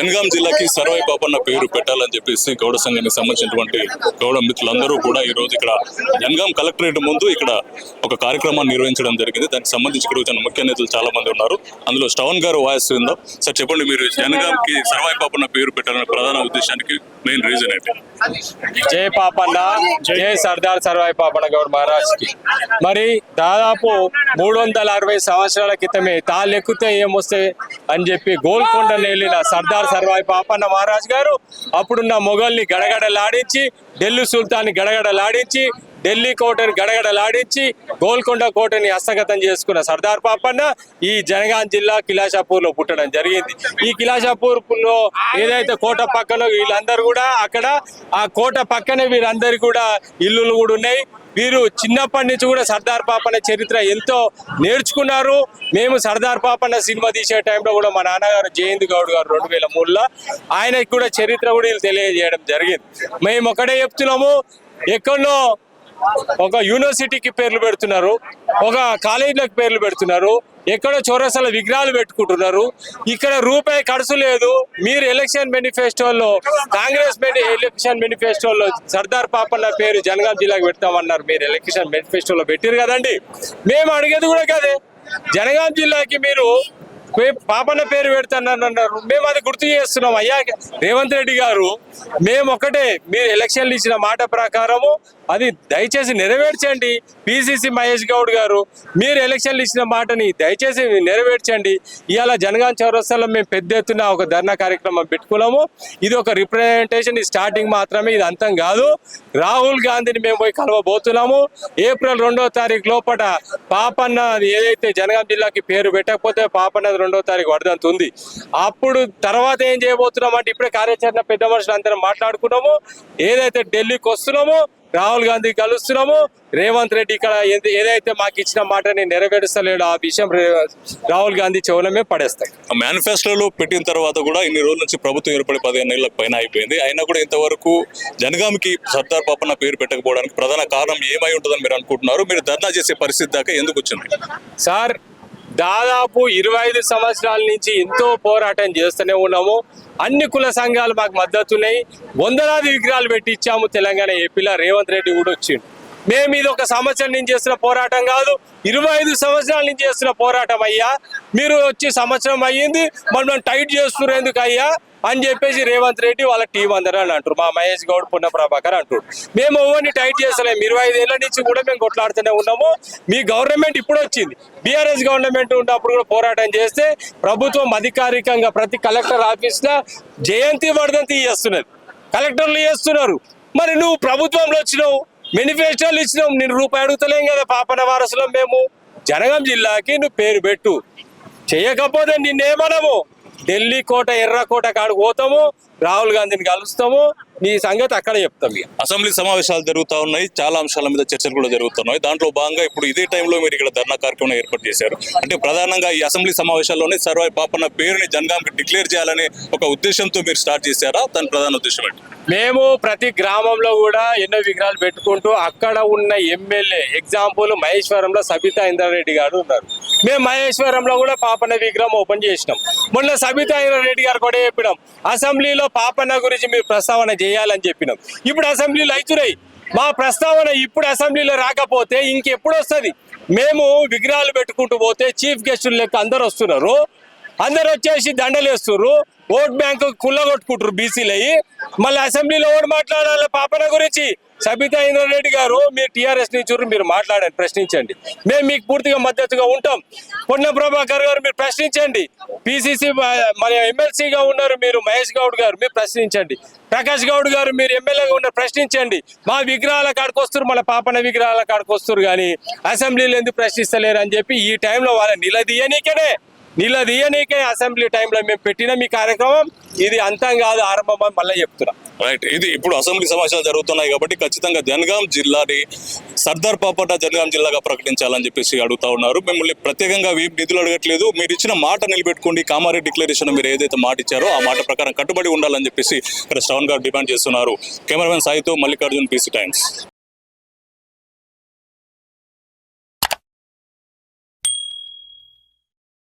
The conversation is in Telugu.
జనగాం జిల్లాకి సర్వై పాపన్న పేరు పెట్టాలని చెప్పేసి గౌడ సంఘానికి సంబంధించినటువంటి గౌడ మిత్రులందరూ కూడా ఈ రోజు ఇక్కడ జనగాం కలెక్టరేట్ ముందు ఇక్కడ ఒక కార్యక్రమాన్ని నిర్వహించడం జరిగింది. దానికి సంబంధించి ఇక్కడ వచ్చిన ముఖ్య నేతలు చాలా మంది ఉన్నారు. అందులో శ్రవణ్ గారు వాయిస్ ఉందో సార్ చెప్పండి, మీరు జనగాంకి సర్వై పాపన్న పేరు పెట్టాలనే ప్రధాన ఉద్దేశానికి మెయిన్ రీజన్ ఏంటి? జై పాపన్న, జై సర్దార్ సర్వై పాపన్న గౌడ్ మహారాజ్ కి. మరి దాదాపు 360 సంవత్సరాల క్రితమే తాళ్ళెక్కితే ఏమొస్తే అని చెప్పి గోల్కొండను వెళ్ళిన సర్దార్ సర్వై పాపన్న మహారాజ్ గారు అప్పుడున్న మొఘల్ని గడగడలాడించి, ఢిల్లీ సుల్తాన్ని గడగడలాడించి, ఢిల్లీ కోటని గడగడలాడించి, గోల్కొండ కోటని హస్తగతం చేసుకున్న సర్దార్ పాపన్న ఈ జనగాం జిల్లా కిలాషాపూర్ లో పుట్టడం జరిగింది. ఈ కిలాషాపూర్ లో ఏదైతే కోట పక్కన వీళ్ళందరూ కూడా అక్కడ ఆ కోట పక్కనే వీరందరికీ కూడా ఇల్లులు కూడా ఉన్నాయి. వీరు చిన్నప్పటి నుంచి కూడా సర్దార్ పాపన్న చరిత్ర ఎంతో నేర్చుకున్నారు. మేము సర్దార్ పాపన్న సినిమా తీసే టైంలో కూడా మా నాన్నగారు జయంత్ గౌడ్ గారు 2003లో ఆయనకి కూడా చరిత్ర కూడా వీళ్ళు తెలియజేయడం జరిగింది. మేము ఒకటే చెప్తున్నాము, ఎక్కడో ఒక యూనివర్సిటీకి పేర్లు పెడుతున్నారు, ఒక కాలేజీలకు పేర్లు పెడుతున్నారు, ఎక్కడో చౌరస్తాల విగ్రహాలు పెట్టుకుంటున్నారు. ఇక్కడ రూపాయి ఖర్చు లేదు. మీరు ఎలక్షన్ మేనిఫెస్టోలో, కాంగ్రెస్ ఎలక్షన్ మేనిఫెస్టోలో సర్దార్ పాపన్న పేరు జనగాం జిల్లాకు పెడతామన్నారు. మీరు ఎలక్షన్ మేనిఫెస్టోలో పెట్టారు కదండి. మేము అడిగేది కూడా కదే, జనగాం జిల్లాకి మీరు పాపన్న పేరు పెడతానన్నారు. మేము అది గుర్తు చేస్తున్నాం. అయ్యా రేవంత్ రెడ్డి గారు, మేము ఒకటే, మీరు ఎలక్షన్లు ఇచ్చిన మాట ప్రకారము అది దయచేసి నెరవేర్చండి. పిసిసి మహేష్ గౌడ్ గారు, మీరు ఎలక్షన్లు ఇచ్చిన మాటని దయచేసి నెరవేర్చండి. ఇవాళ జనగాం చౌరస్తాలో మేము పెద్ద ఎత్తున ఒక ధర్నా కార్యక్రమం పెట్టుకున్నాము. ఇది ఒక రిప్రజెంటేషన్, స్టార్టింగ్ మాత్రమే, ఇది అంతం కాదు. రాహుల్ గాంధీని మేము పోయి కలవబోతున్నాము. ఏప్రిల్ 2వ తారీఖు లోపల పాపన్న ఏదైతే జనగాం జిల్లాకి పేరు పెట్టకపోతే పాపన్న 2వ తారీఖు వర్ధంతి ఉంది. అప్పుడు తర్వాత ఏం చేయబోతున్నాం అంటే, ఇప్పుడే కార్యాచరణ పెద్ద మనుషులు అందరం మాట్లాడుకున్నాము. ఏదైతే ఢిల్లీకి వస్తున్నామో, రాహుల్ గాంధీ కలుస్తున్నాము. రేవంత్ రెడ్డి ఇక్కడ ఏదైతే మాకు ఇచ్చిన మాటని నెరవేరుస్తలేడు, ఆ విషయం రాహుల్ గాంధీ చెవులమే పడేస్తాయి. మేనిఫెస్టోలో పెట్టిన తర్వాత కూడా ఇన్ని రోజుల నుంచి ప్రభుత్వం ఏర్పడి 15 ఏళ్ల పైన అయిపోయింది. అయినా కూడా ఇంతవరకు జనగాంకి సర్దార్ పాపన్న పేరు పెట్టకపోవడానికి ప్రధాన కారణం ఏమై ఉంటుందని మీరు అనుకుంటున్నారు? మీరు ధర్నా చేసే పరిస్థితి దాకా ఎందుకు వచ్చింది? సార్, దాదాపు 25 సంవత్సరాల నుంచి ఎంతో పోరాటం చేస్తూనే ఉన్నాము. అన్ని కుల సంఘాలు మాకు మద్దతున్నాయి. వందలాది విగ్రహాలు పెట్టి ఇచ్చాము. తెలంగాణ ఏపీలో రేవంత్ రెడ్డి కూడా వచ్చిండు. మేము ఇది ఒక సంవత్సరం నుంచి చేస్తున్న పోరాటం కాదు, 25 సంవత్సరాల నుంచి చేస్తున్న పోరాటం. అయ్యా మీరు వచ్చి సంవత్సరం అయ్యింది, మనం టైట్ చేస్తున్నారు ఎందుకు అయ్యా అని చెప్పేసి రేవంత్ రెడ్డి వాళ్ళ టీం అందరూ అని అంటారు. మా మహేష్ గౌడ్, పున్న ప్రభాకర్ అంటారు. మేము ఎవరిని టైట్ చేస్తలేము. 25 ఏళ్ల నుంచి కూడా మేము కొట్లాడుతూనే ఉన్నాము. మీ గవర్నమెంట్ ఇప్పుడు వచ్చింది. బీఆర్ఎస్ గవర్నమెంట్ ఉన్నప్పుడు కూడా పోరాటం చేస్తే ప్రభుత్వం అధికారికంగా ప్రతి కలెక్టర్ ఆఫీస్లో జయంతి వర్ధంతి చేస్తున్నది, కలెక్టర్లు చేస్తున్నారు. మరి నువ్వు ప్రభుత్వంలో వచ్చినావు, మేనిఫెస్టోలు ఇచ్చినావు, నేను రూపాయి అడుగుతలేం కదా. పాపన వారసులం మేము. జనగాం జిల్లాకి నువ్వు పేరు పెట్టు, చేయకపోతే నిన్నేమనము ఢిల్లీ కోట, ఎర్రకోట కాడికి పోతాము, రాహుల్ గాంధీని కలుస్తాము, నీ సంగతి అక్కడ చెప్తాం. అసెంబ్లీ సమావేశాలు జరుగుతూ ఉన్నాయి, చాలా అంశాల మీద చర్చలు కూడా జరుగుతున్నాయి. దాంట్లో భాగంగా ఇప్పుడు ఇదే టైంలో మీరు ఇక్కడ ధర్నా కార్యక్రమం ఏర్పాటు చేశారు. అంటే ప్రధానంగా ఈ అసెంబ్లీ సమావేశాల్లోనే సర్వై పాపన్న పేరుని జనగాంకి డిక్లేర్ చేయాలనే ఒక ఉద్దేశంతో మీరు స్టార్ట్ చేశారా? దాని ప్రధాన ఉద్దేశం ఏంటి? మేము ప్రతి గ్రామంలో కూడా ఎన్నో విగ్రహాలు పెట్టుకుంటూ అక్కడ ఉన్న ఎమ్మెల్యే, ఎగ్జాంపుల్ మహేశ్వరంలో సబితా ఇంద్రారెడ్డి గారు ఉన్నారు. మేము మహేశ్వరంలో కూడా పాపన్న విగ్రహం ఓపెన్ చేసినాం. మొన్న సబితా ఇంద్రారెడ్డి గారు కూడా చెప్పినాం, అసెంబ్లీలో పాపన్న గురించి మీరు ప్రస్తావన చేయాలని చెప్పినాం. ఇప్పుడు అసెంబ్లీలో అవుతున్నాయి. మా ప్రస్తావన ఇప్పుడు అసెంబ్లీలో రాకపోతే ఇంకెప్పుడు వస్తుంది? మేము విగ్రహాలు పెట్టుకుంటూ పోతే చీఫ్ గెస్టులు లెక్క అందరు వస్తున్నారు. అందరు వచ్చేసి దండలు వేస్తున్నారు, ఓట్ బ్యాంకు కుల్లగొట్టుకుంటారు బీసీలు అయ్యి. మళ్ళీ అసెంబ్లీలో ఓటు మాట్లాడాలి పాపన్న గురించి. సబితా ఇంద్రారెడ్డి గారు, మీరు టీఆర్ఎస్ నుంచి మీరు మాట్లాడండి, ప్రశ్నించండి, మేము మీకు పూర్తిగా మద్దతుగా ఉంటాం. పొన్న ప్రభాకర్ గారు మీరు ప్రశ్నించండి. పిసిసి మన ఎమ్మెల్సీగా ఉన్నారు మీరు, మహేష్ గౌడ్ గారు మీరు ప్రశ్నించండి. ప్రకాష్ గౌడ్ గారు మీరు ఎమ్మెల్యేగా ఉన్నారు, ప్రశ్నించండి. మా విగ్రహాల కాడికి వస్తారు, మన పాపన విగ్రహాల కాడికి వస్తారు, కానీ అసెంబ్లీలో ఎందుకు ప్రశ్నిస్తలేరు అని చెప్పి ఈ టైంలో వాళ్ళ నిలదీయనీకే అసెంబ్లీ టైంలో మేము పెట్టిన మీ కార్యక్రమం ఇది అంతం కాదు, ఆరంభం అని మళ్ళీ చెప్తున్నాం. రైట్, ఇది ఇప్పుడు అసెంబ్లీ సమావేశాలు జరుగుతున్నాయి కాబట్టి ఖచ్చితంగా జనగాం జిల్లాని సర్దార్ పాపన్న జనగాం జిల్లాగా ప్రకటించాలని చెప్పేసి అడుగుతా ఉన్నారు. మిమ్మల్ని ప్రత్యేకంగా నిధులు అడగట్లేదు, మీరు ఇచ్చిన మాట నిలబెట్టుకోండి. కామారెడ్డి డిక్లరేషన్ మీరు ఏదైతే మాట ఇచ్చారో ఆ మాట ప్రకారం కట్టుబడి ఉండాలని చెప్పేసి ఇక్కడ శ్రవణ్ గారు డిమాండ్ చేస్తున్నారు. కెమెరామెన్ సాయితో మల్లికార్జున్, పీసీ టైమ్స్.